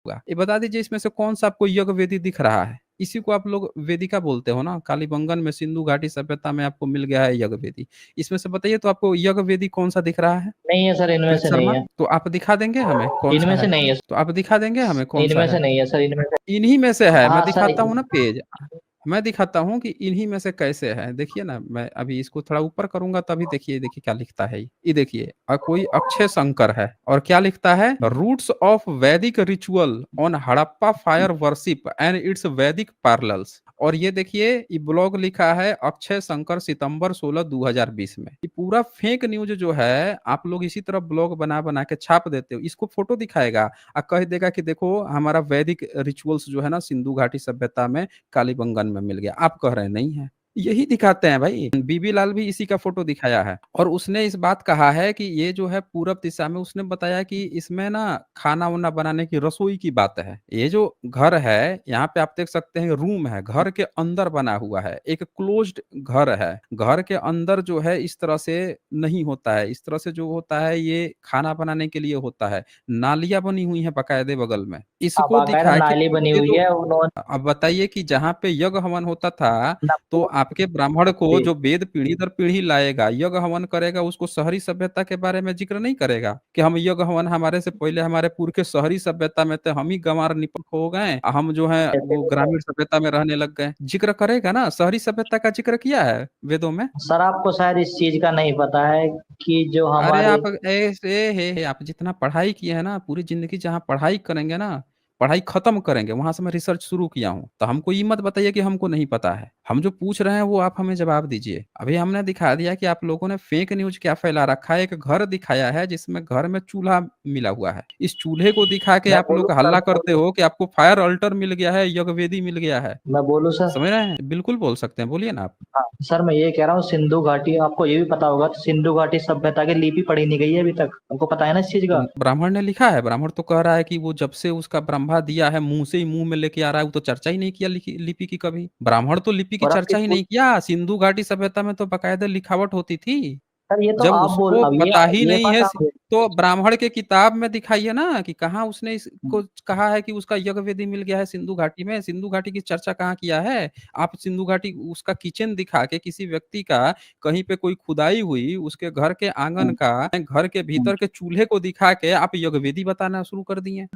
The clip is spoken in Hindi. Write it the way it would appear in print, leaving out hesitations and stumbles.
होगा। ये बता दीजिए इसमें से कौन-सा आपको यज्ञ वेदी दिख रहा है? इसी को आप लोग वेदिका बोलते हो ना? कालीबंगन में सिंधु घाटी सभ्यता में आपको मिल गया है यज्ञ वेदी। इसमें से बताइए तो आपको यज्ञ वेदी कौन-सा दिख रहा है? नहीं है सर, इनमें प्रीत से नहीं शर्मा, है। तो आप दिखा देंगे हमें कौन-सा इनमें से है? नहीं है। तो आप दिखा देंगे हमें कौन-सा इनमें से है? नहीं है सर, इनमें से। इन्हीं में से है, मैं हाँ सर। दिखाता हूँ ना पेज। मैं दिखाता हूँ कि इन्हीं में से कैसे है। देखिए ना, मैं अभी इसको थोड़ा ऊपर करूँगा तभी देखिए, देखिए क्या लिखता है ये देखिए कोई अक्षय शंकर है और क्या लिखता है? रूट्स ऑफ वैदिक ritual on Harappa fire worship and it's वैदिक पैरेलल्स। और ये देखिए, ये ब्लॉग लिखा है अक्षय शंकर सितंबर 16 2020 में। ये पूरा फेक न्यूज जो है, आप लोग इसी तरह ब्लॉग बना बना के छाप देते हो। इसको फोटो दिखाएगा कह देगा कि देखो हमारा वैदिक रिचुअल्स जो है ना सिंधु घाटी सभ्यता में कालीबंगन में मिल गया। आप कह रहे हैं नहीं है। यही दिखाते हैं भाई। बीबी लाल भी इसी का फोटो दिखाया है और उसने इस बात कहा है कि ये जो है पूरब दिशा में, उसने बताया कि इसमें ना खाना वाना बनाने की रसोई की बात है। ये जो घर है यहाँ पे आप देख सकते हैं, रूम है, घर के अंदर बना हुआ है, एक क्लोज्ड घर है। घर के अंदर जो है इस तरह से नहीं होता है। इस तरह से जो होता है ये खाना बनाने के लिए होता है। नालियाँ बनी हुई हैं बकायदे बगल में। हाँ, इसको बाकायदा दिखा के नाली बनी ये हुई जो है उन्होंने। अब बताइए कि जहाँ पे यज्ञ हवन होता था, तो नमक- आपके ब्राह्मण को जी। जो वेद पीढ़ी दर पीढ़ी लाएगा, यज्ञ हवन करेगा, उसको शहरी सभ्यता के बारे में जिक्र नहीं करेगा कि हम यज्ञ हवन, हमारे से पहले हमारे पुरखे शहरी सभ्यता में थे, हम ही गंवार निपट हो गए, हम जो है वो ग्रामीण सभ्यता में रहने लग गए। जिक्र करेगा ना, शहरी सभ्यता का जिक्र किया है वेदों में। सर आपको शायद इस चीज का नहीं पता है कि जो अरे हमारे। आप ऐसे हे आप जितना पढ़ाई किए हैं ना, पूरी जिंदगी जहाँ पढ़ाई करेंगे ना, पढ़ाई खत्म करेंगे, वहां से मैं रिसर्च शुरू किया हूँ। तो हमको ये मत बताइए कि हमको नहीं पता है। हम जो पूछ रहे हैं वो आप हमें जवाब दीजिए। अभी हमने दिखा दिया कि आप लोगों ने फेक न्यूज क्या फैला रखा है। एक घर दिखाया है जिसमें घर में चूल्हा मिला हुआ है। इस चूल्हे को दिखा के मैं आप बोलूँ लोग सर? हल्ला करते हो कि आपको फायर अल्टर मिल गया है, यज्ञ वेदी मिल गया है। मैं बोलूँ सर? समझ रहे हैं? बिल्कुल बोल सकते हैं, बोलिए ना आप। हाँ सर, मैं ये कह रहा हूँ सिंधु घाटी, आपको ये भी पता होगा तो सिंधु घाटी सभ्यता की लिपि पढ़ी नहीं गई है अभी तक, आपको पता है ना इस चीज का? ब्राह्मण ने लिखा है। ब्राह्मण तो कह रहा है कि वो जब से उसका ब्रह्मा दिया है, मुंह से ही मुंह में लेके आ रहा है। वो तो चर्चा ही नहीं किया लिपि की कभी। ब्राह्मण तो लिपि की और आपकी चर्चा ही नहीं किया। सिंधु घाटी सभ्यता में तो बकायदा लिखावट होती थी। सर ये तो जब आप बोल, उसको अब पता ही ये नहीं बात है, आप। तो ब्राह्मण के किताब में दिखाइए ना कि कहाँ उसने इसको कहा है कि उसका यज्ञ वेदी मिल गया है सिंधु घाटी में। सिंधु घाटी की चर्चा कहाँ किया है? आप सिंधु घाटी उसका किचन दिखा के, किसी व्यक्ति का कहीं पे कोई खुदाई हुई, उसके घर के आंगन का, घर के भीतर के चूल्हे को दिखा के आप यज्ञ वेदी बताना शुरू कर दिए।